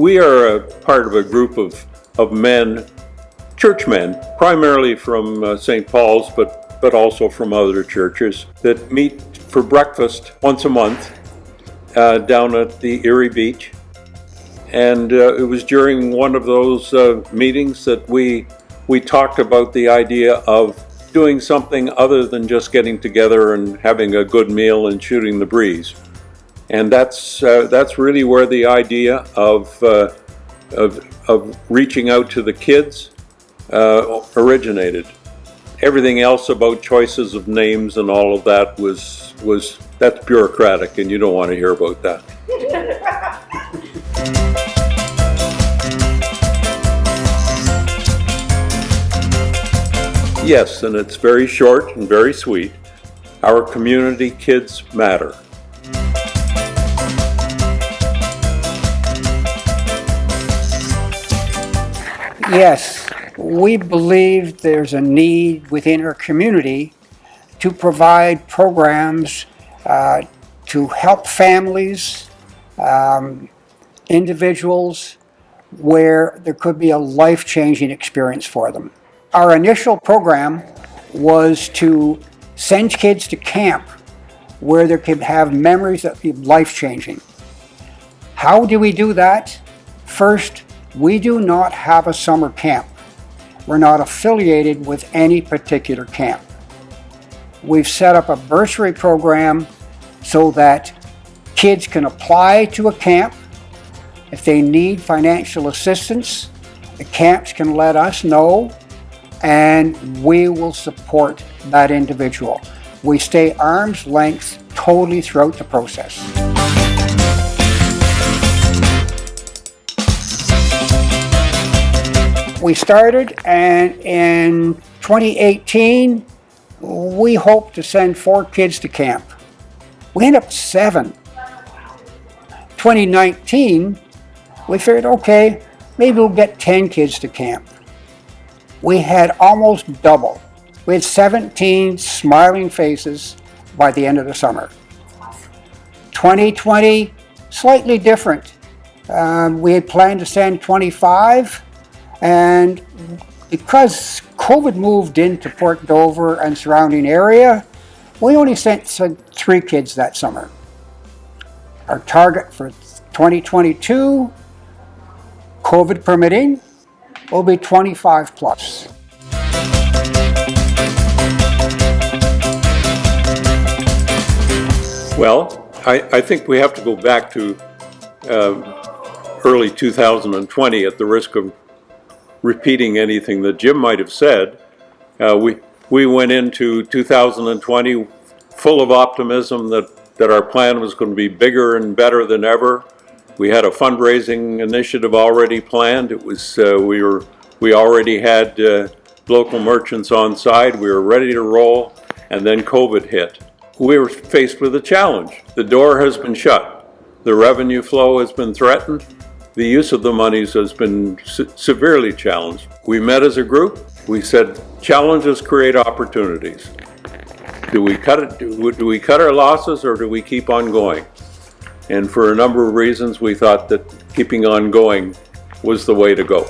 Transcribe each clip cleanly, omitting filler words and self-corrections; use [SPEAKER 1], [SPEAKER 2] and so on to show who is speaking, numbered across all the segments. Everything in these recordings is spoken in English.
[SPEAKER 1] We are a part of a group of men, churchmen, primarily from St. Paul's, but also from other churches, that meet for breakfast once a month down at the Erie Beach. And it was during one of those meetings that we talked about the idea of doing something other than just getting together and having a good meal and shooting the breeze. And that's really where the idea of reaching out to the kids originated. Everything else about choices of names and all of that that's bureaucratic, and you don't want to hear about that. Yes, and it's very short and very sweet. Our community kids matter.
[SPEAKER 2] Yes, we believe there's a need within our community to provide programs to help families, individuals, where there could be a life-changing experience for them. Our initial program was to send kids to camp where they could have memories that would be life-changing. How do we do that? First, we do not have a summer camp. We're not affiliated with any particular camp. We've set up a bursary program so that kids can apply to a camp. If they need financial assistance, the camps can let us know, and we will support that individual. We stay arm's length totally throughout the process. We started, and in 2018, we hoped to send 4 kids to camp. We ended up 7. 2019, we figured, okay, maybe we'll get 10 kids to camp. We had almost double. We had 17 smiling faces by the end of the summer. 2020, slightly different. We had planned to send 25, and because COVID moved into Port Dover and surrounding area, we only sent 3 kids that summer. Our target for 2022, COVID permitting, will be 25 plus.
[SPEAKER 1] Well, I think we have to go back to early 2020 at the risk of repeating anything that Jim might have said. We went into 2020 full of optimism that our plan was going to be bigger and better than ever. We had a fundraising initiative already planned. It was we already had local merchants on side. We were ready to roll, and then COVID hit. We were faced with a challenge. The door has been shut. The revenue flow has been threatened. The use of the monies has been severely challenged. We met as a group. We said, challenges create opportunities. Do we cut it? Do we cut our losses, or do we keep on going? And for a number of reasons, we thought that keeping on going was the way to go.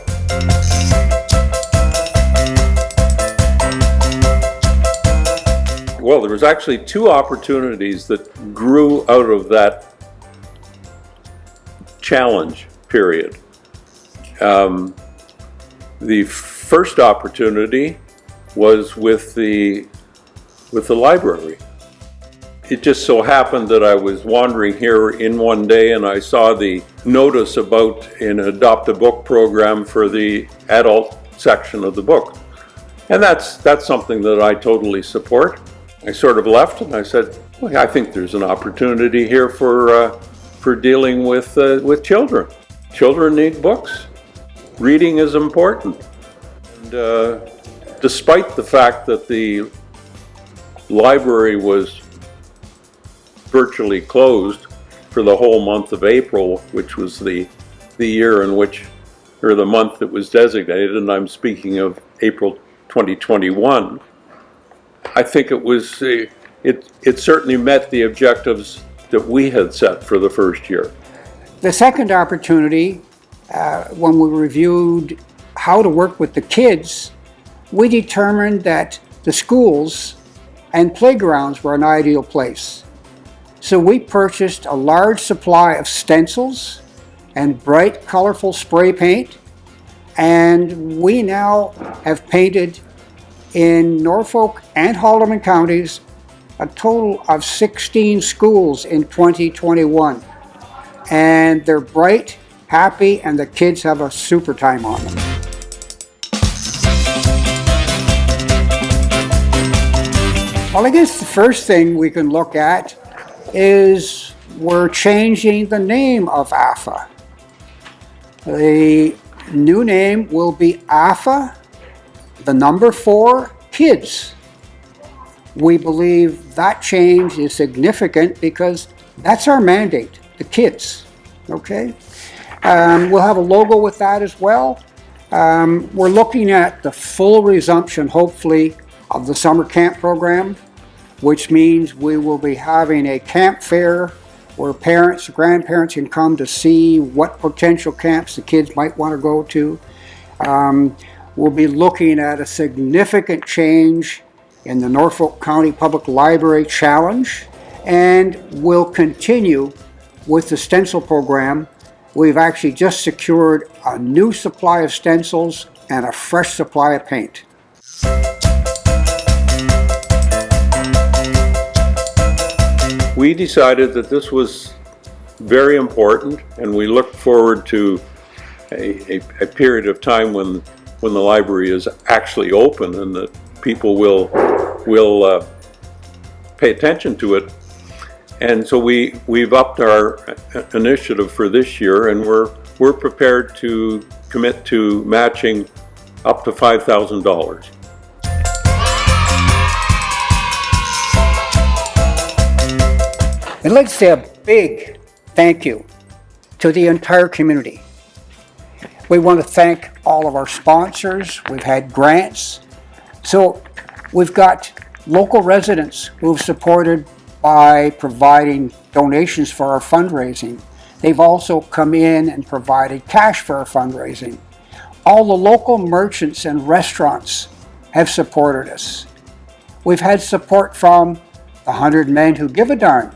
[SPEAKER 1] Well, there was actually 2 opportunities that grew out of that challenge period. The first opportunity was with the library. It just so happened that I was wandering here in one day, and I saw the notice about an Adopt a Book program for the adult section of the book. And that's something that I totally support. I sort of left and I said, well, I think there's an opportunity here for dealing with children. Children need books. Reading is important. And despite the fact that the library was virtually closed for the whole month of April, which was the year in which, or the month that was designated, and I'm speaking of April 2021, I think it was, it certainly met the objectives that we had set for the first year.
[SPEAKER 2] The second opportunity when we reviewed how to work with the kids, we determined that the schools and playgrounds were an ideal place. So we purchased a large supply of stencils and bright, colorful spray paint, and we now have painted in Norfolk and Haldeman counties a total of 16 schools in 2021. And they're bright, happy, and the kids have a super time on them. Well, I guess the first thing we can look at is we're changing the name of AFFA. The new name will be AFFA, the number 4, Kids. We believe that change is significant because that's our mandate, the kids, okay? We'll have a logo with that as well. We're looking at the full resumption, hopefully, of the summer camp program, which means we will be having a camp fair where parents, grandparents can come to see what potential camps the kids might want to go to. We'll be looking at a significant change in the Norfolk County Public Library Challenge, and we'll continue with the stencil program. We've actually just secured a new supply of stencils and a fresh supply of paint.
[SPEAKER 1] We decided that this was very important, and we look forward to a period of time when the library is actually open and that people will pay attention to it. And so we've upped our initiative for this year, and we're prepared to commit to matching up to $5,000.
[SPEAKER 2] I'd like to say a big thank you to the entire community. We want to thank all of our sponsors. We've had grants. So we've got local residents who've supported by providing donations for our fundraising. They've also come in and provided cash for our fundraising. All the local merchants and restaurants have supported us. We've had support from the 100 Men Who Give a Darn,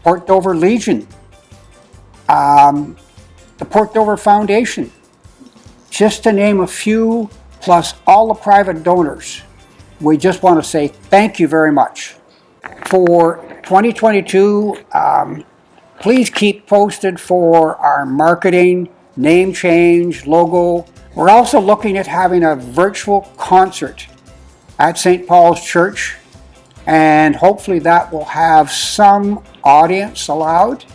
[SPEAKER 2] Port Dover Legion, the Port Dover Foundation, just to name a few, plus all the private donors. We just want to say thank you very much. For 2022, please keep posted for our marketing, name change, logo. We're also looking at having a virtual concert at St. Paul's Church, and hopefully that will have some audience allowed.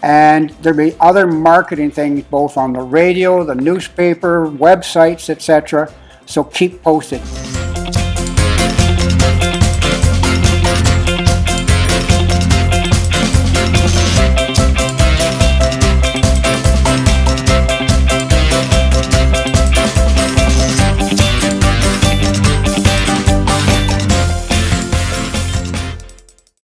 [SPEAKER 2] And there'll be other marketing things both on the radio, the newspaper, websites, etc. So keep posted.